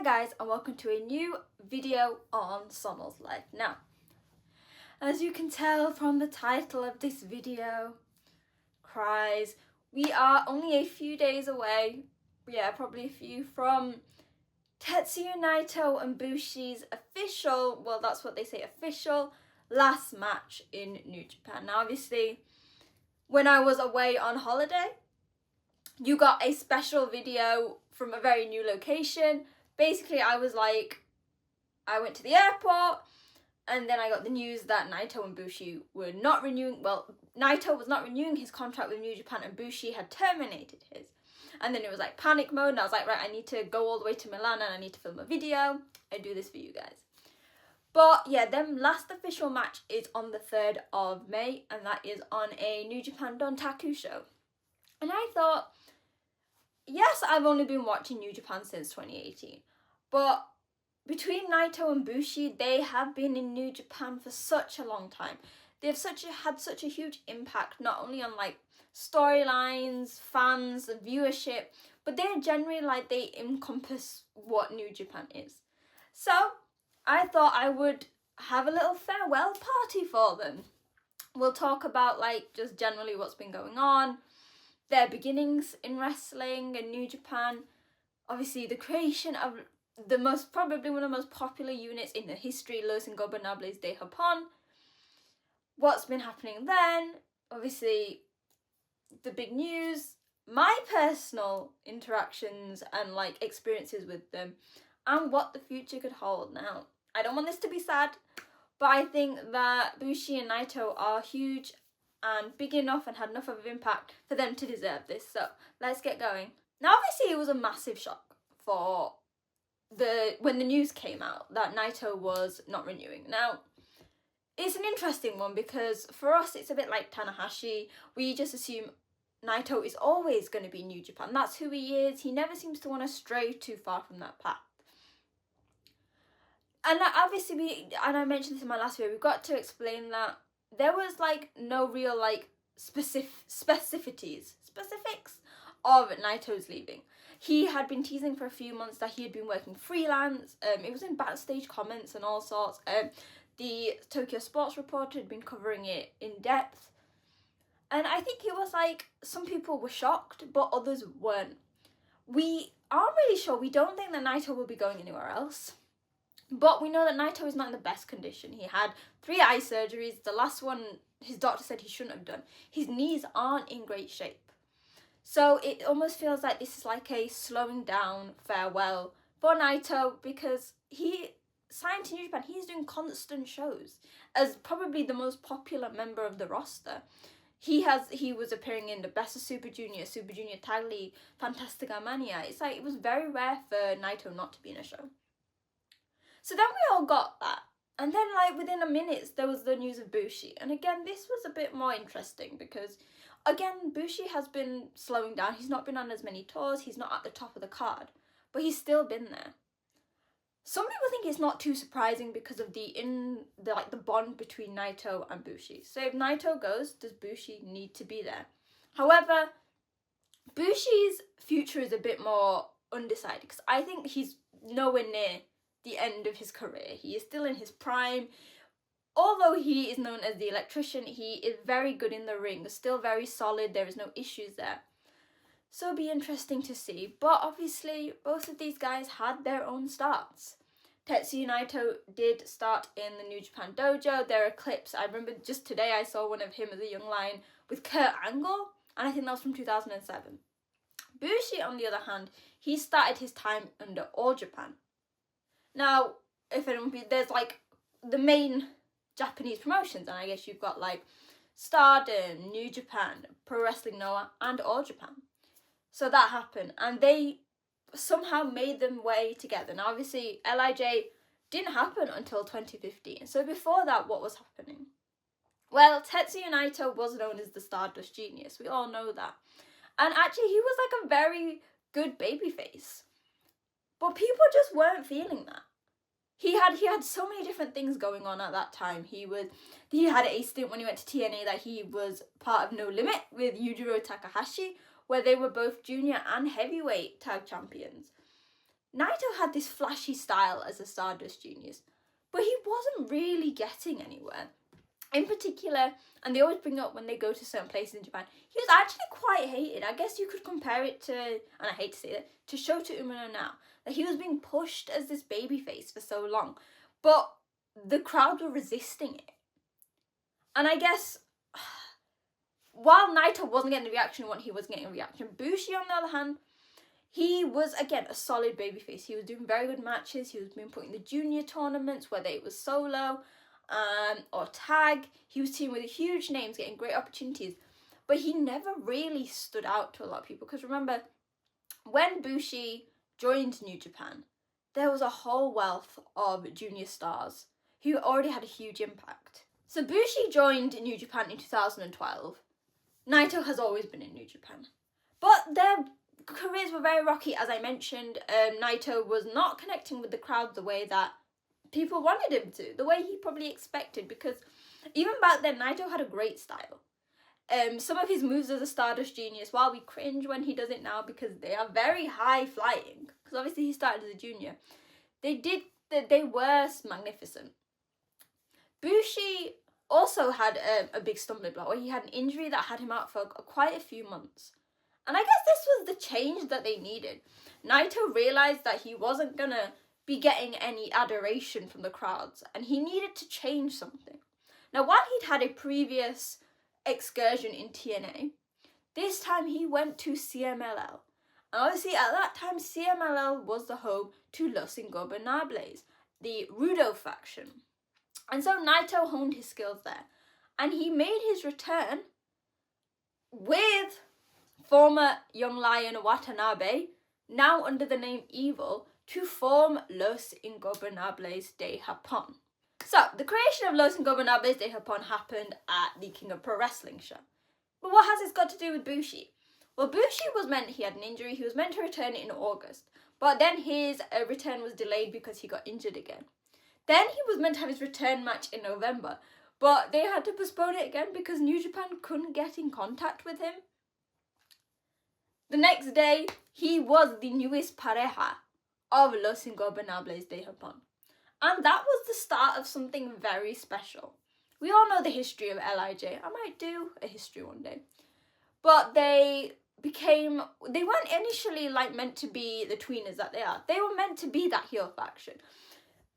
guys, and welcome to a new video on Sonal's life. Now, as you can tell from the title of this video, cries, we are only a few days away, probably a few, from Tetsuya Naito and Bushi's official, well that's what they say, official last match in New Japan. Now obviously, when I was away on holiday, you got a special video from a very new location. Basically, I went to the airport and then I got the news that Naito and Bushi were not renewing, Naito was not renewing his contract with New Japan and Bushi had terminated his. And then it was like panic mode and I was like, right, I need to go all the way to Milan and I need to film a video and do this for you guys. But yeah, their last official match is on the 3rd of May and that is on a New Japan Dontaku show. And I thought, yes, I've only been watching New Japan since 2018, but between Naito and Bushi, they have been in New Japan for such a long time. They've had such a huge impact, not only on like storylines, fans, viewership, but they're generally they encompass what New Japan is. So I thought I would have a little farewell party for them. We'll talk about just generally what's been going on, their beginnings in wrestling and New Japan, obviously the creation of probably one of the most popular units in the history, Los Ingobernables de Japón, what's been happening then, obviously the big news, my personal interactions and experiences with them, and what the future could hold. Now, I don't want this to be sad, but I think that Bushi and Naito are huge and big enough and had enough of an impact for them to deserve this. So let's get going. Now obviously it was a massive shock when the news came out that Naito was not renewing. Now it's an interesting one because for us it's a bit like Tanahashi. We just assume Naito is always going to be New Japan. That's who he is. He never seems to want to stray too far from that path. And obviously and I mentioned this in my last video, we've got to explain that there was no real specifics of Naito's leaving. He had been teasing for a few months that he had been working freelance. It was in backstage comments and all sorts. The Tokyo Sports Report had been covering it in depth. And I think it was some people were shocked, but others weren't. We aren't really sure. We don't think that Naito will be going anywhere else. But we know that Naito is not in the best condition. He had 3 eye surgeries. The last one, his doctor said he shouldn't have done. His knees aren't in great shape. So it almost feels like this is a slowing down farewell for Naito because he signed to New Japan. He's doing constant shows as probably the most popular member of the roster. He was appearing in the Best of Super Junior Tag League, Fantastica Mania. It was very rare for Naito not to be in a show. So then we all got that. And then within a minute there was the news of Bushi. And again, this was a bit more interesting because again, Bushi has been slowing down. He's not been on as many tours. He's not at the top of the card, but he's still been there. Some people think it's not too surprising because of the bond between Naito and Bushi. So if Naito goes, does Bushi need to be there? However, Bushi's future is a bit more undecided because I think he's nowhere near the end of his career. He is still in his prime. Although he is known as the electrician, he is very good in the ring, still very solid, there is no issues there. So it'll be interesting to see. But obviously, both of these guys had their own starts. Tetsuya Naito did start in the New Japan Dojo. There are clips, I remember just today I saw one of him as a young lion with Kurt Angle, and I think that was from 2007. Bushi, on the other hand, he started his time under All Japan. Now, if anyone, there's the main Japanese promotions, and I guess you've got Stardom, New Japan, Pro Wrestling Noah, and All Japan. So that happened, and they somehow made them way together. Now obviously LIJ didn't happen until 2015. So before that, what was happening? Well, Tetsuya Naito was known as the Stardust Genius. We all know that. And actually he was a very good babyface. But people just weren't feeling that. He had so many different things going on at that time. He had a stint when he went to TNA that he was part of No Limit with Yujiro Takahashi, where they were both junior and heavyweight tag champions. Naito had this flashy style as a Stardust Juniors, but he wasn't really getting anywhere. In particular, and they always bring up when they go to certain places in Japan, he was actually quite hated. I guess you could compare it to, and I hate to say that, to Shota Umino now, that he was being pushed as this babyface for so long, but the crowd were resisting it. And I guess, while Naito wasn't getting the reaction he was getting a reaction, Bushi, on the other hand, he was, again, a solid babyface. He was doing very good matches. He was being put in the junior tournaments, whether it was solo or tag. He was teaming with huge names, getting great opportunities. But he never really stood out to a lot of people. Because remember, when Bushi joined New Japan, there was a whole wealth of junior stars who already had a huge impact. So Bushi joined New Japan in 2012. Naito has always been in New Japan. But their careers were very rocky, as I mentioned. Naito was not connecting with the crowd the way that people wanted him to, the way he probably expected, because even back then, Naito had a great style. Some of his moves as a Stardust Genius, while we cringe when he does it now because they are very high flying, because obviously he started as a junior, they were magnificent. Bushi also had a big stumbling block where he had an injury that had him out for quite a few months. And I guess this was the change that they needed. Naito realised that he wasn't going to be getting any adoration from the crowds, and he needed to change something. Now, while he'd had a previous excursion in TNA, this time he went to CMLL. And obviously at that time, CMLL was the home to Los Ingobernables, the Rudo faction. And so Naito honed his skills there. And he made his return with former Young Lion Watanabe, now under the name Evil, to form Los Ingobernables de Japón. So, the creation of Los Ingobernables de Japón happened at the King of Pro Wrestling show. But what has this got to do with Bushi? Well, Bushi he had an injury, he was meant to return in August, but then his return was delayed because he got injured again. Then he was meant to have his return match in November, but they had to postpone it again because New Japan couldn't get in contact with him. The next day, he was the newest pareja of Los Ingobernables de Japón. And that was the start of something very special. We all know the history of LIJ. I might do a history one day. But they weren't initially meant to be the tweeners that they are. They were meant to be that heel faction.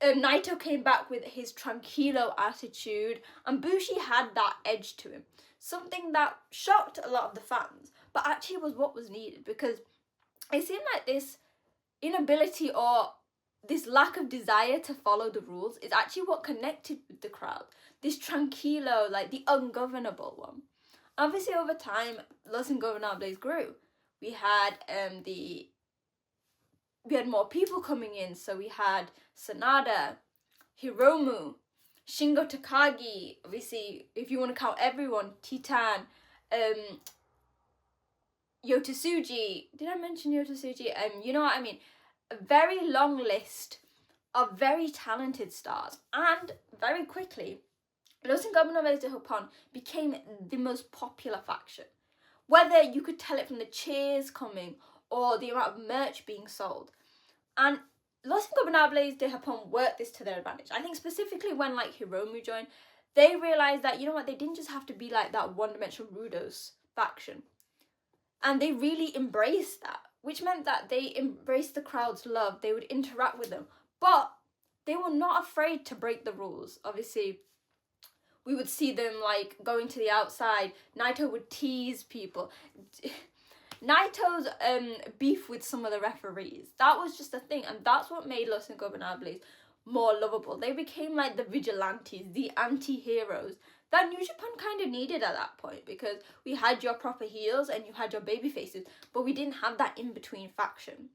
Naito came back with his tranquilo attitude, and Bushi had that edge to him. Something that shocked a lot of the fans, but actually was what was needed, because it seemed like this inability or this lack of desire to follow the rules is actually what connected with the crowd. This tranquilo, the ungovernable one. Obviously, over time, Los Ingobernables grew. We had more people coming in, so we had Sanada, Hiromu, Shingo Takagi, obviously, if you want to count everyone, Titan, Yota Tsuji. Did I mention Yota Tsuji? You know what I mean? A very long list of very talented stars, and very quickly, Los Ingobernables de Japón became the most popular faction. Whether you could tell it from the cheers coming or the amount of merch being sold. And Los Ingobernables de Japón worked this to their advantage. I think specifically when Hiromu joined, they realised that, you know what, they didn't just have to be like that one-dimensional Rudos faction. And they really embraced that, which meant that they embraced the crowd's love. They would interact with them, but they were not afraid to break the rules. Obviously, we would see them going to the outside. Naito would tease people. Naito's beef with some of the referees, that was just a thing, and that's what made Los Ingobernables more lovable. They became the vigilantes, the anti-heroes that New Japan kind of needed at that point, because we had your proper heels and you had your baby faces, but we didn't have that in-between faction.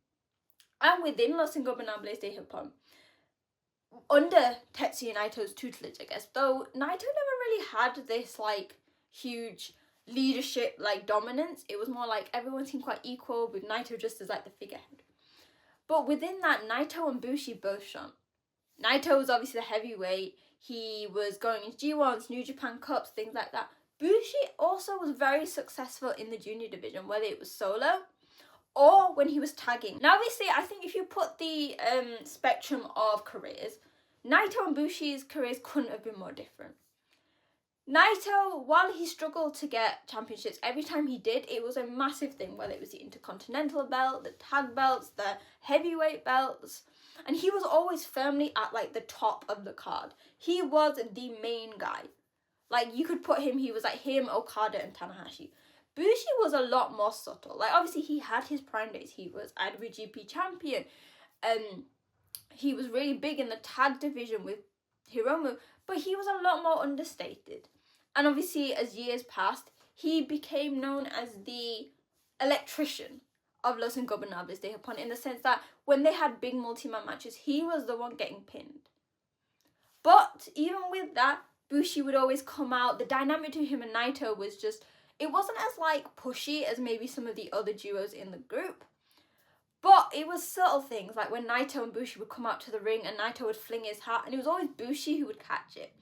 And within Los Ingobernables de Japón, under Tetsuya Naito's tutelage, I guess, though Naito never really had this huge leadership dominance. It was more everyone seemed quite equal, with Naito just as the figurehead. But within that, Naito and Bushi both shone. Naito was obviously the heavyweight. He was going into G1s, New Japan Cups, things like that. Bushi also was very successful in the junior division, whether it was solo or when he was tagging. Now obviously, I think if you put the spectrum of careers, Naito and Bushi's careers couldn't have been more different. Naito, while he struggled to get championships, every time he did, it was a massive thing, whether it was the Intercontinental belt, the tag belts, the heavyweight belts, and he was always firmly at like the top of the card. He was the main guy. Like, you could put him, he was like him, Okada, and Tanahashi. Bushi was a lot more subtle. Like, obviously, he had his prime days. He was IWGP champion. He was really big in the tag division with Hiromu, but he was a lot more understated. And obviously, as years passed, he became known as the electrician of Los Ingobernables de Japón, in the sense that when they had big multi-man matches, he was the one getting pinned. But even with that, Bushi would always come out. The dynamic between him and Naito was just, it wasn't as like pushy as maybe some of the other duos in the group. But it was subtle things, like when Naito and Bushi would come out to the ring and Naito would fling his hat, and it was always Bushi who would catch it.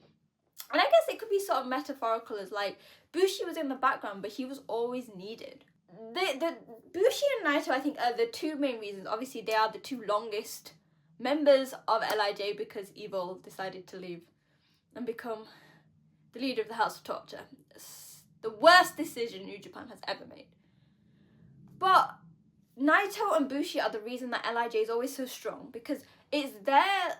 And I guess it could be sort of metaphorical, as like Bushi was in the background, but he was always needed. The Bushi and Naito, I think, are the two main reasons. Obviously, they are the two longest members of LIJ because Evil decided to leave and become the leader of the House of Torture. It's the worst decision New Japan has ever made. But Naito and Bushi are the reason that LIJ is always so strong, because it's their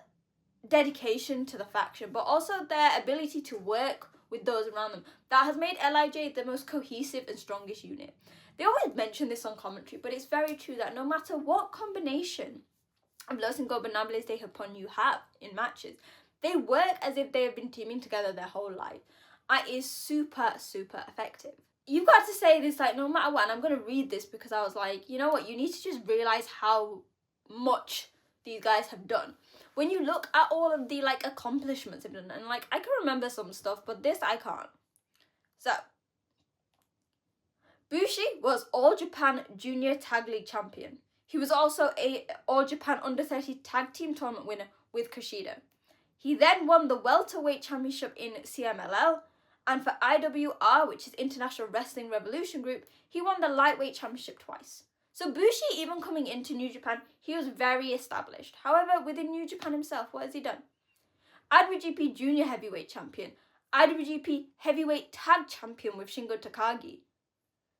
dedication to the faction, but also their ability to work with those around them that has made LIJ the most cohesive and strongest unit. They always mention this on commentary, but it's very true that no matter what combination of Los Ingobernables de Japón you have in matches, they work as if they have been teaming together their whole life. It is super, super effective. You've got to say this, like, no matter what, and I'm going to read this because I was like, you know what, you need to just realise how much these guys have done. When you look at all of the, like, accomplishments they've done, and, like, I can remember some stuff, but this I can't. So, Bushi was All Japan Junior Tag League champion. He was also a All Japan Under 30 Tag Team Tournament winner with Kushida. He then won the Welterweight Championship in CMLL, and for IWR, which is International Wrestling Revolution Group, he won the Lightweight Championship twice. So Bushi, even coming into New Japan, he was very established. However, within New Japan himself, what has he done? IWGP Junior Heavyweight Champion, IWGP Heavyweight Tag Champion with Shingo Takagi,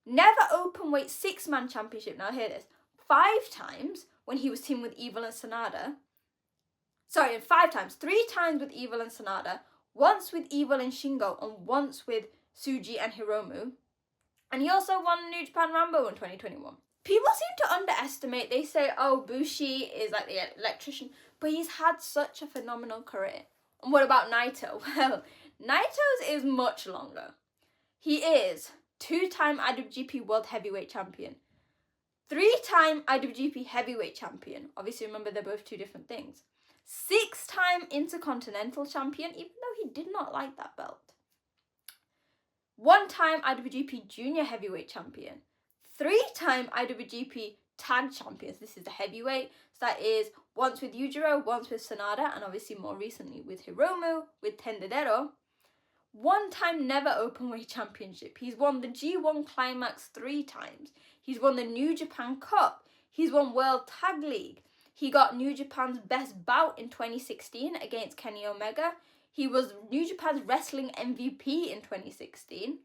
Never Openweight 6-Man Championship, now hear this, 5 times when he was teamed with Evil and Sanada. 5 times. 3 times with Evil and Sanada, once with Evil and Shingo, and once with Tsuji and Hiromu. And he also won New Japan Rambo in 2021. People seem to underestimate, they say, oh, Bushi is like the electrician, but he's had such a phenomenal career. And what about Naito? Well, Naito's is much longer. He is 2-time IWGP World Heavyweight Champion, 3-time IWGP Heavyweight Champion. Obviously, remember, they're both two different things. 6-time Intercontinental Champion, even though he did not like that belt. 1-time IWGP Junior Heavyweight Champion. 3-time IWGP Tag Champions. This is the heavyweight. So that is once with Yujiro, once with Sanada, and obviously more recently with Hiromu, with Tendedero. 1-time Never Openweight Championship. He's won the G1 Climax 3 times. He's won the New Japan Cup. He's won World Tag League. He got New Japan's Best Bout in 2016 against Kenny Omega. He was New Japan's Wrestling MVP in 2016.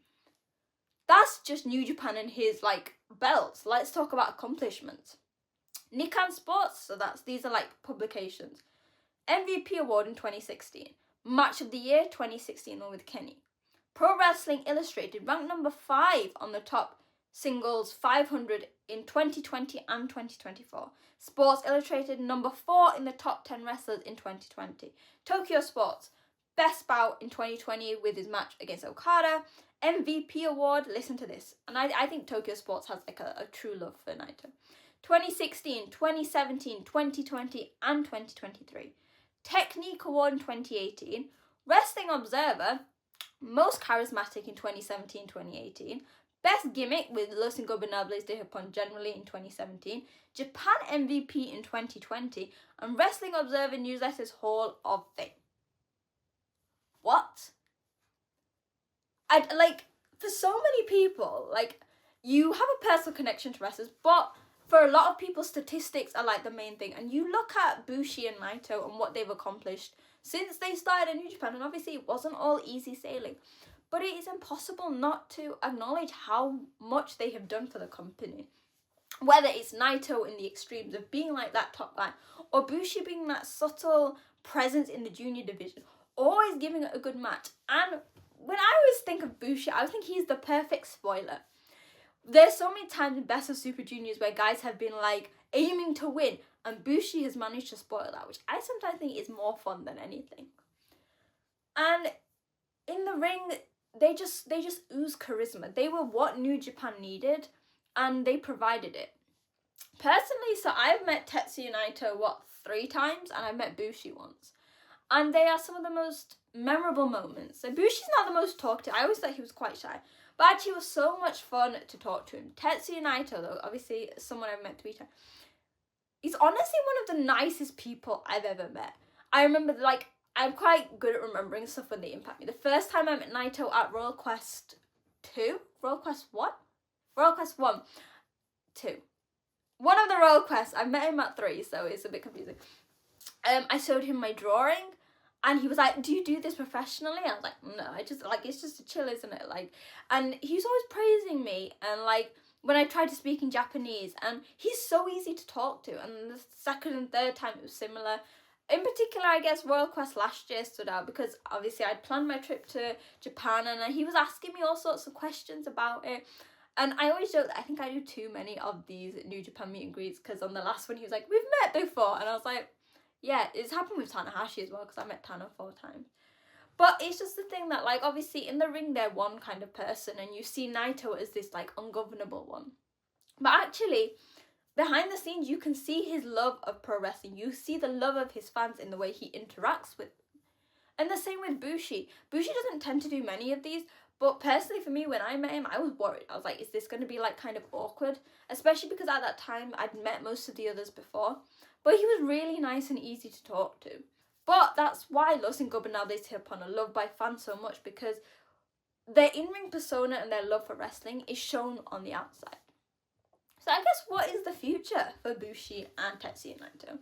That's just New Japan and his, like, belts. Let's talk about accomplishments. Nikan Sports, so these are, like, publications. MVP Award in 2016. Match of the Year 2016 one with Kenny. Pro Wrestling Illustrated ranked number 5 on the top singles 500 in 2020 and 2024. Sports Illustrated number 4 in the top 10 wrestlers in 2020. Tokyo Sports Best Bout in 2020 with his match against Okada. MVP Award, listen to this, and I think Tokyo Sports has like a true love for Naito. 2016, 2017, 2020 and 2023. Technique Award in 2018. Wrestling Observer Most Charismatic in 2017-2018. Best Gimmick with Los Ingobernables de Japón generally in 2017. Japan MVP in 2020. And Wrestling Observer Newsletter's Hall of Fame. What? For so many people, like, you have a personal connection to wrestlers, but for a lot of people, statistics are like the main thing. And you look at Bushi and Naito and what they've accomplished since they started in New Japan, and obviously it wasn't all easy sailing, but it is impossible not to acknowledge how much they have done for the company. Whether it's Naito in the extremes of being like that top guy, or Bushi being that subtle presence in the junior division, always giving it a good match. And when I always think of Bushi, I think he's the perfect spoiler. There's so many times in Best of Super Juniors where guys have been like aiming to win, and Bushi has managed to spoil that, which I sometimes think is more fun than anything. And in the ring, they just ooze charisma. They were what New Japan needed, and they provided it. Personally, so I've met Tetsuya Naito, 3 times, and I've met Bushi once. And they are some of the most memorable moments. So Bushi's not the most talkative. I always thought he was quite shy. But actually it was so much fun to talk to him. Tetsuya Naito, though, obviously someone I've met 3 times, he's honestly one of the nicest people I've ever met. I remember, like, I'm quite good at remembering stuff when they impact me. The first time I met Naito at Royal Quest 2? Royal Quest what? Royal Quest 1. 2. One of the Royal Quests. I met him at 3, so it's a bit confusing. I showed him my drawing, and he was like, do you do this professionally? I was like, no, I just, like, it's just a chill, isn't it? Like, and he was always praising me, and, like, when I tried to speak in Japanese, and he's so easy to talk to, and the second and third time it was similar. In particular, I guess Royal Quest last year stood out because obviously I'd planned my trip to Japan, and he was asking me all sorts of questions about it. And I always joke that I think I do too many of these New Japan meet and greets, because on the last one he was like, we've met before, and I was like, yeah, it's happened with Tanahashi as well, because I met Tana 4 times. But it's just the thing that, like, obviously in the ring they're one kind of person, and you see Naito as this, like, ungovernable one. But actually, behind the scenes, you can see his love of pro wrestling. You see the love of his fans in the way he interacts with them. And the same with Bushi. Bushi doesn't tend to do many of these, but personally for me, when I met him, I was worried. I was like, is this going to be, like, kind of awkward? Especially because at that time, I'd met most of the others before. But he was really nice and easy to talk to. But that's why Los Ingobernables Japan are loved by fans so much, because their in-ring persona and their love for wrestling is shown on the outside. So I guess what is the future for Bushi and Tetsuya Naito?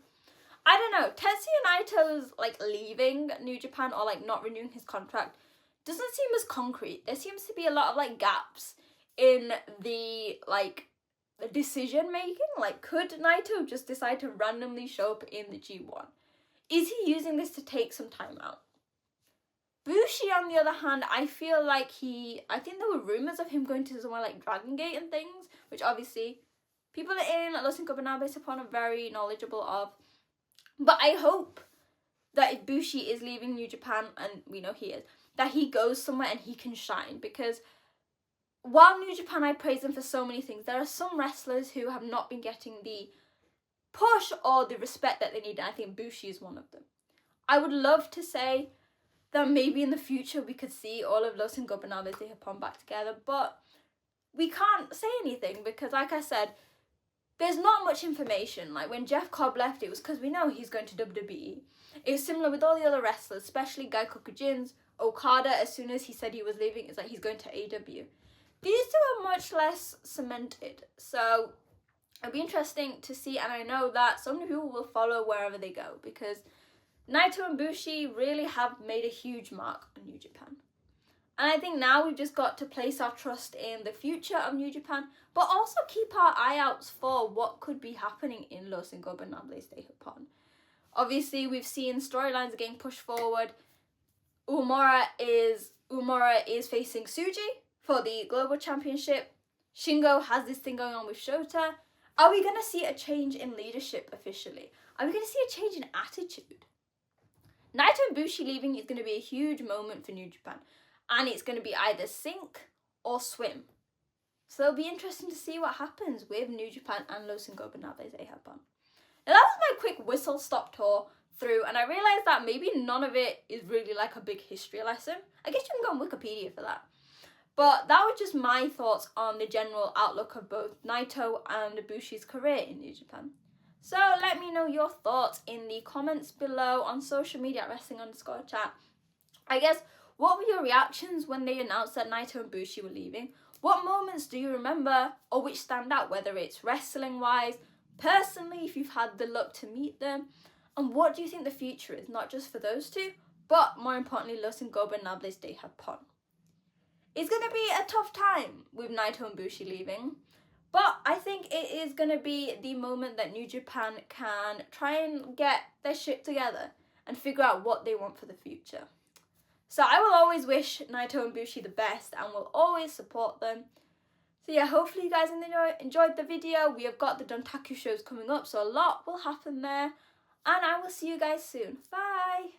I don't know. Tetsuya Naito's, like, leaving New Japan or, like, not renewing his contract doesn't seem as concrete. There seems to be a lot of, like, gaps in the, like, the decision making. Like, could Naito just decide to randomly show up in the G1? Is he using this to take some time out? Bushi, on the other hand, I feel like I think there were rumours of him going to somewhere like Dragon Gate and things, which obviously people in Los Ingobernables Japan are very knowledgeable of. But I hope that if Bushi is leaving New Japan, and we know he is, that he goes somewhere and he can shine, because while New Japan, I praise them for so many things, there are some wrestlers who have not been getting the push or the respect that they need, and I think Bushi is one of them. I would love to say that maybe in the future we could see all of Los Ingobernables Japan back together, but we can't say anything because, like I said, there's not much information. Like, when Jeff Cobb left, it was because we know he's going to WWE. It was similar with all the other wrestlers, especially Gai Kokujins, Okada. As soon as he said he was leaving, it's like he's going to AEW. These two are much less cemented, so it'll be interesting to see, and I know that so many people will follow wherever they go, because Naito and Bushi really have made a huge mark on New Japan. And I think now we've just got to place our trust in the future of New Japan, but also keep our eye out for what could be happening in Los Ingobernables Japan. Obviously, we've seen storylines getting pushed forward. Umura is facing Tsuji for the Global Championship. Shingo has this thing going on with Shota. Are we going to see a change in leadership officially? Are we going to see a change in attitude? Naito and Bushi leaving is going to be a huge moment for New Japan. And it's going to be either sink or swim. So it'll be interesting to see what happens with New Japan and Los Ingobernables Japan. Now that was my quick whistle-stop tour through, and I realised that maybe none of it is really like a big history lesson. I guess you can go on Wikipedia for that. But that was just my thoughts on the general outlook of both Naito and Bushi's career in New Japan. So let me know your thoughts in the comments below on social media at wrestling_chat. I guess, what were your reactions when they announced that Naito and Bushi were leaving? What moments do you remember or which stand out, whether it's wrestling wise, personally if you've had the luck to meet them, and what do you think the future is, not just for those two, but more importantly Los Ingobernables de Japón. It's going to be a tough time with Naito and Bushi leaving, but I think it is going to be the moment that New Japan can try and get their shit together and figure out what they want for the future. So I will always wish Naito and Bushi the best and will always support them. So yeah, hopefully you guys enjoyed the video. We have got the Dontaku shows coming up, so a lot will happen there. And I will see you guys soon. Bye!